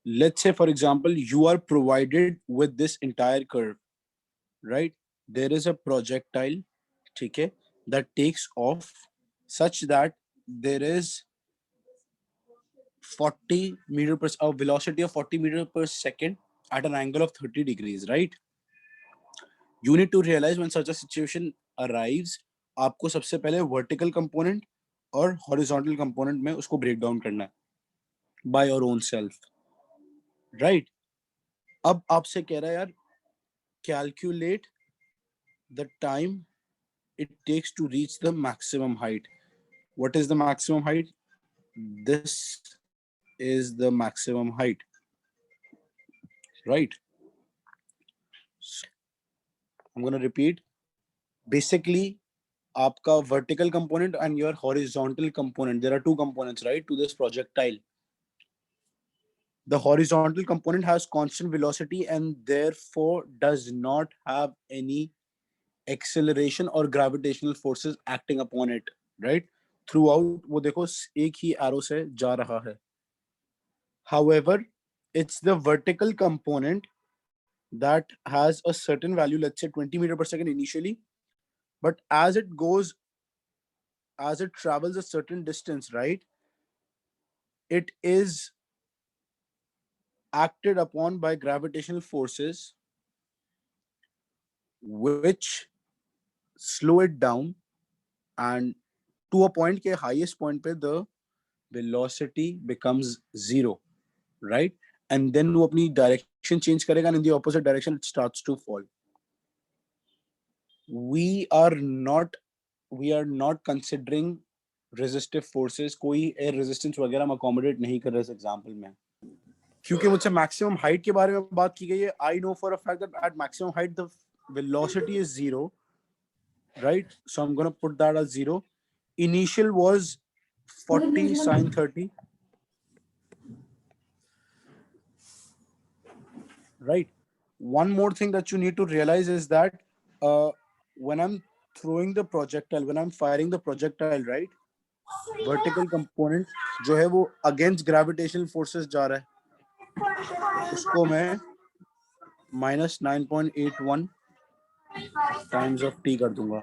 let's say for example you are provided with this entire curve, right? There is a projectile, okay, that takes off such that there is 40 meter per a velocity of 40 meter per second at an angle of 30 degrees, right? You need to realize when such a situation arrives, आपको सबसे पहले vertical component और horizontal component में उसको break down करना है by your own self, right? अब आपसे कह रहा है यार calculate the time it takes to reach the maximum height. What is the maximum height? This is the maximum height, right? I'm going to repeat. Basically, आपका vertical component and your horizontal component, there are two components, right, to this projectile. The horizontal component has constant velocity and therefore does not have any acceleration or gravitational forces acting upon it, right? Throughout, वो देखो एक ही arrow से जा रहा है. However, it's the vertical component that has a certain value, let's say 20 meter per second initially, but as it travels a certain distance, right, it is acted upon by gravitational forces which slow it down, and to a point के highest point पे the velocity becomes zero, right? And then वो अपनी direction change करेगा and in the opposite direction it starts to fall. We are not considering resistive forces. कोई air resistance वगैरह हम accommodate नहीं कर रहे इस example में, क्योंकि मुझसे maximum height के बारे में बात की गई है. I know for a fact that at maximum height the velocity is zero, right? So I'm going to put that as zero. Initial was 40 sine 30, right? One more thing that you need to realize is that when I'm throwing the projectile, when I'm firing the projectile, right, vertical component जो है वो against gravitational forces जा रहा है, उसको मैं minus 9.81 times of t कर दूंगा.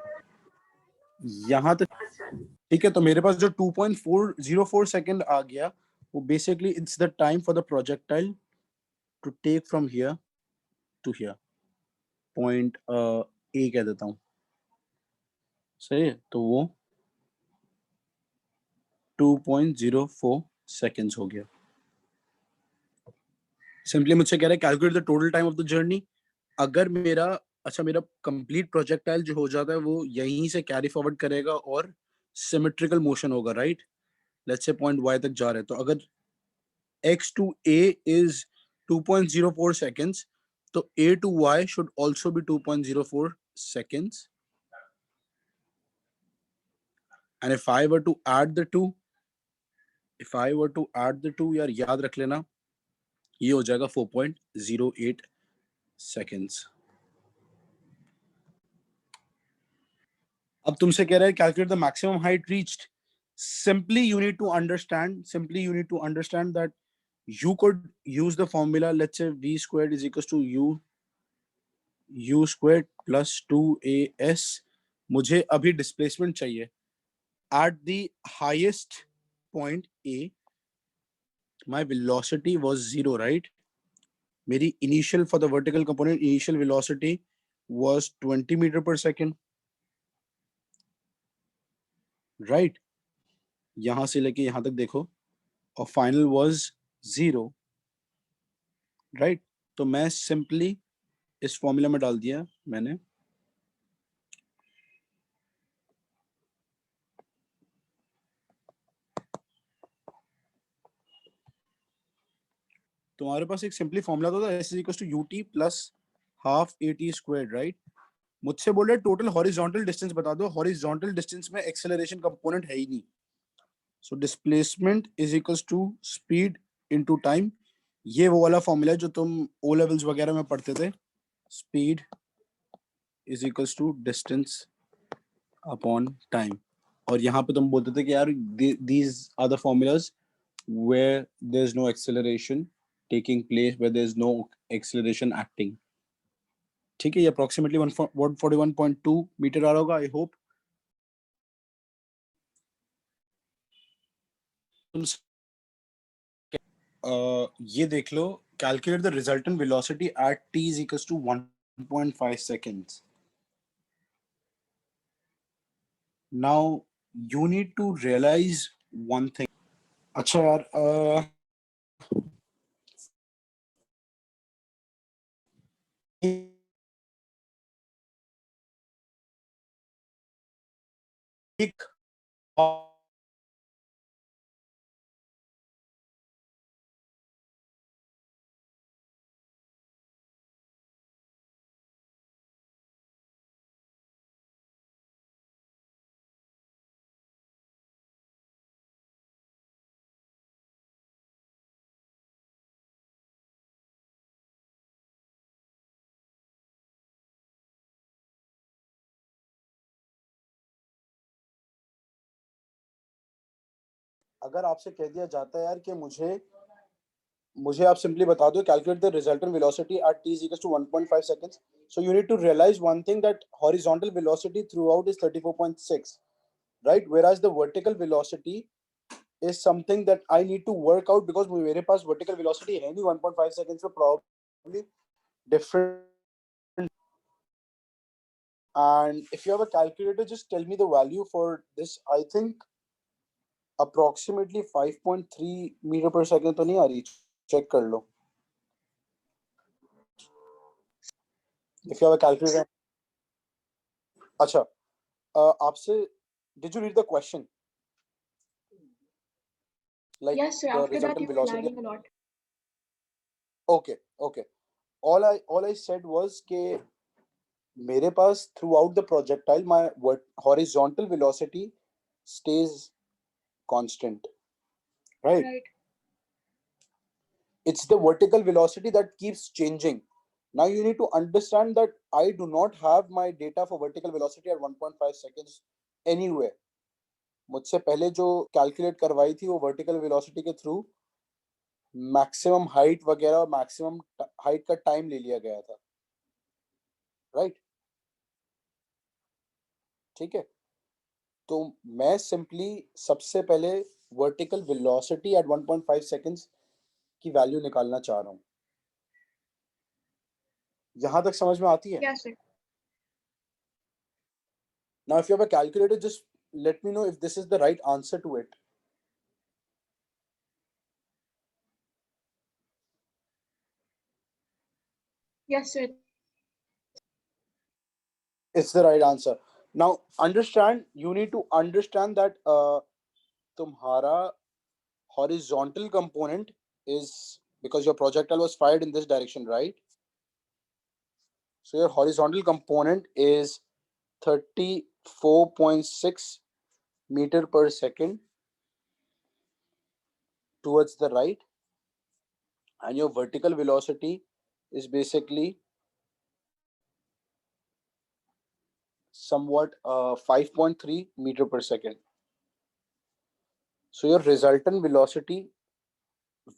यहाँ तक ठीक है. तो मेरे पास जो 2.404 सेकंड आ गया, वो basically it's the time for the projectile to take from here to here. Point A कह देता हूँ, सही है. तो वो 2.04 सेकंड्स हो गया. सिंपली मुझसे कह रहा है calculate the total time of the journey. अगर मेरा मेरा कंप्लीट प्रोजेक्टाइल जो हो जाता है वो यहीं से कैरी फॉरवर्ड करेगा और सिमेट्रिकल मोशन होगा, right? Let's say point y तक जा रहे हैं, तो अगर x to a is 2.04 seconds, तो a to y should also be 2.04 seconds. And if I were to add the two, यार याद रख लेना, ये हो जाएगा 4.08 seconds. अब तुमसे कह रहा है calculate the maximum height reached. Simply you need to understand that you could use the formula. Let's say v squared is equals to u squared plus 2as. मुझे अभी displacement चाहिए at the highest point a. My velocity was 0, right? मेरी initial for the vertical component initial velocity was 20 meter per second, right? यहां से लेके यहां तक देखो, और फाइनल वाज 0, राइट? तो मैं सिंपली इस फॉर्मूला में डाल दिया मैंने. तुम्हारे पास एक सिंपली फॉर्मूला तो था, s equals to ut plus half at squared, right? मुझसे बोल रहे टोटल हॉरिजॉन्टल डिस्टेंस बता दो. हॉरिजॉन्टल डिस्टेंस में एक्सेलरेशन कंपोनेंट है ही नहीं. So displacement is equals to speed into time. ये वो वाला फॉर्मूला जो तुम ओ लेवल्स वगैरह में पढ़ते थे. Speed is equals to distance upon time. और यहाँ पे तुम बोलते थे कि यार these are the formulas where there's no acceleration taking place where there is no acceleration acting. ठीक है, ये approximately 141.2 मीटर आ रहा होगा, I hope. ये देख लो, calculate the resultant velocity at t is equals to 1.5 seconds. Now you need to realize one thing. अच्छा यार, एक अगर आपसे कह दिया जाता है यार कि मुझे आप सिंपली बता दो calculate the resultant velocity at t is equals to 1.5 seconds. So you need to realize one thing, that horizontal velocity throughout is 34.6, right? Whereas the vertical velocity is something that I need to work out because मेरे पास vertical velocity है नहीं 1.5 seconds, so probably different. And if you have a calculator, just tell me the value for this. I think approximately 5.3 meter per second तो नहीं आ रही, check कर लो. If you have a calculator. अच्छा, आपसे, did you read the question? Like yes, sir. the After that, resultant you were velocity. lagging a lot. Okay. All I said was कि मेरे पास throughout the projectile my horizontal velocity stays constant, right? Right. It's the vertical velocity that keeps changing. Now you need to understand that I do not have my data for vertical velocity at 1.5 seconds anywhere. मुझसे पहले जो calculate करवाई थी वो vertical velocity के through maximum height वगैरह और maximum height का टाइम ले लिया गया था, राइट? ठीक है, तो मैं सिंपली सबसे पहले वर्टिकल वेलोसिटी एट 1.5 सेकंड्स की वैल्यू निकालना चाह रहा हूं. यहां तक समझ में आती है? Yes, sir. Now if you have a calculator, just let me know if this is the right answer to it. Yes, sir. It's the right answer. Now understand, you need to understand that तुम्हारा horizontal component is, because your projectile was fired in this direction, right? So your horizontal component is 34.6 meter per second towards the right, and your vertical velocity is basically somewhat 5.3 meter per second. So your resultant velocity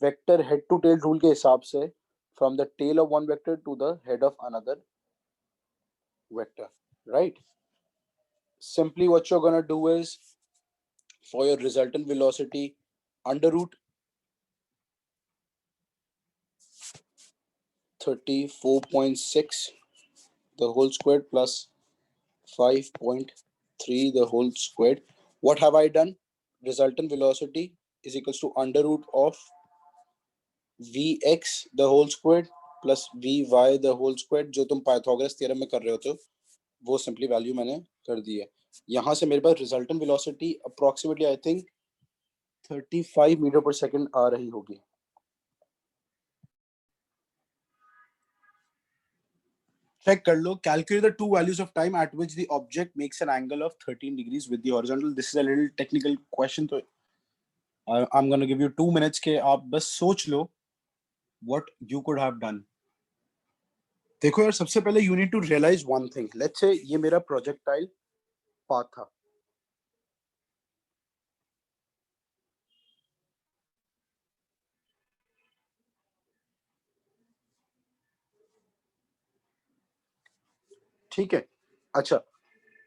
vector head to tail rule के हिसाब से from the tail of one vector to the head of another vector, right? Simply what you're gonna do is, for your resultant velocity, under root 34.6 the whole squared plus 5.3 the whole squared. What have I done? Resultant velocity is equals to under root of vx the whole squared plus vy the whole squared, जो तुम Pythagoras theorem में कर रहे होते हो वो simply value मैंने कर दी है. यहां से मेरे पास resultant velocity approximately I think 35 metre per second आ रही होगी. चेक कर लो. Calculate the two values of time at which the object makes an angle of 13 degrees with the horizontal. This is a little technical question, so I'm going to give you 2 minutes के आप बस सोच लो what you could have done. देखो यार, सबसे पहले you need to realize one thing. Let's say ये मेरा projectile path था. ठीक है। अच्छा,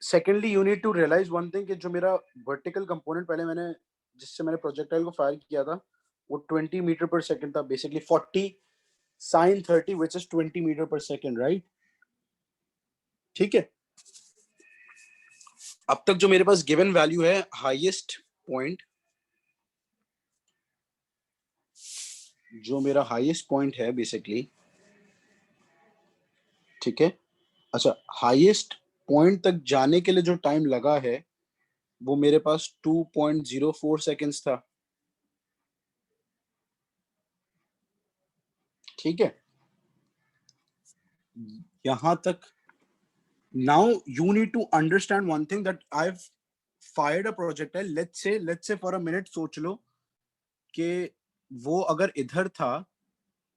secondly you need to realise one thing कि जो मेरा वर्टिकल कंपोनेंट पहले मैंने जिससे मैंने प्रोजेक्टाइल को फायर किया था वो 20 मीटर पर सेकेंड था, basically 40 sin 30 which is 20 metre per second, right? ठीक है। अब तक जो मेरे पास गिवन वैल्यू है हाईएस्ट पॉइंट, जो मेरा हाईएस्ट पॉइंट है बेसिकली, ठीक है। अच्छा, हाईएस्ट पॉइंट तक जाने के लिए जो टाइम लगा है वो मेरे पास 2.04 सेकेंड्स था, ठीक है। यहां तक now you need to understand one thing that I have fired a projectile, let's say for a minute सोच लो कि वो अगर इधर था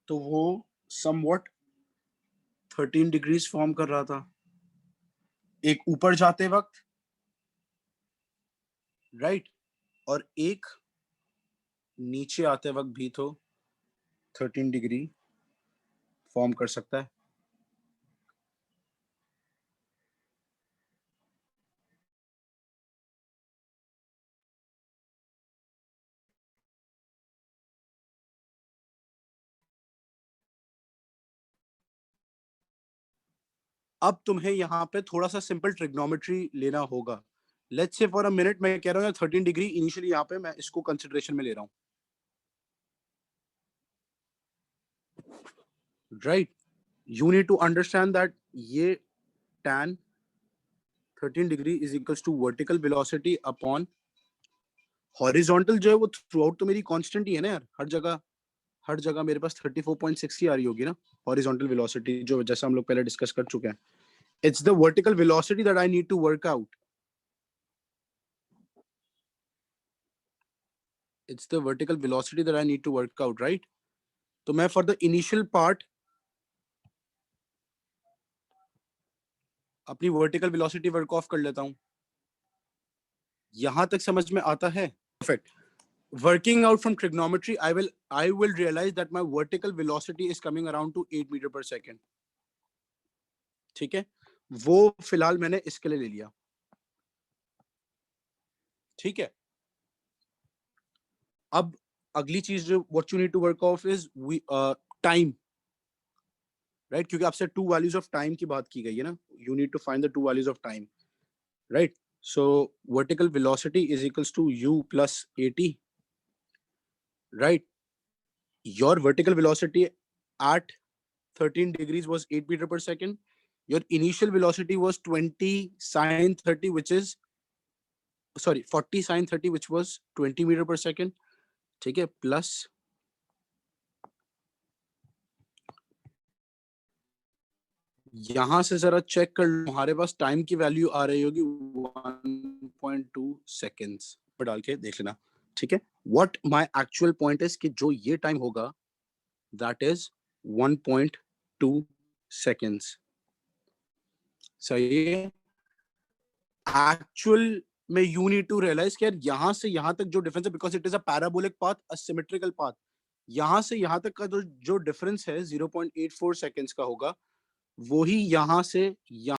तो वो समवॉट 13 डिग्रीज फॉर्म कर रहा था एक ऊपर जाते वक्त, राइट? और एक नीचे आते वक्त भी तो 13 डिग्री फॉर्म कर सकता है। अब तुम्हें यहाँ पे थोड़ा सा सिंपल ट्रिग्नोमेट्री लेना होगा। Let's say for a minute मैं कह रहा हूँ 13 डिग्री इनिशियली यहाँ पे मैं इसको कंसिडरेशन में ले रहा हूँ, right? You need to understand that ये tan 13 degree is equals to vertical velocity upon horizontal, जो है वो थ्रू आउट तो मेरी कांस्टेंट ही है ना यार, हर जगह मेरे पास 34.6 ही आ रही होगी ना हॉरिजॉन्टल वेलोसिटी, जो जैसा हम लोग पहले डिस्कस कर चुके हैं। It's the vertical velocity that I need to work out, it's the vertical velocity that I need to work out, right? तो मैं for the initial part अपनी vertical velocity work off कर लेता हूँ। यहां तक समझ में आता है? Perfect. Working out from trigonometry, I will realize that my vertical velocity is coming around to 8 meter per second. ठीक है, वो फिलहाल मैंने इसके लिए ले लिया, ठीक है। अब अगली चीज जो what you need to work off is time, right? क्योंकि आपसे टू वैल्यूज ऑफ टाइम की बात की गई है ना, you need to find the two values of time, right? So vertical velocity is equals to u plus at, right? Your vertical velocity at 13 degrees was 8 meter per second. Your initial velocity was 20 sin 30, which is 40 sin 30, which was 20 meter per second. ठीक है, plus यहां से जरा check कर लो, हमारे पास time की value आ रही होगी 1.2 सेकेंड्स पर, डाल के देख लेना, ठीक है। What my actual point is कि जो ये टाइम होगा दैट इज 1.2 सेकेंड्स, सही है। एक्चुअल में यू नीड टू रियलाइज कि यार यहां से यहां तक जो डिफरेंस है, because it is a parabolic path, a symmetrical path, यहां से यहां तक का जो डिफरेंस है 0.84 सेकेंड्स का होगा, वो ही यहां से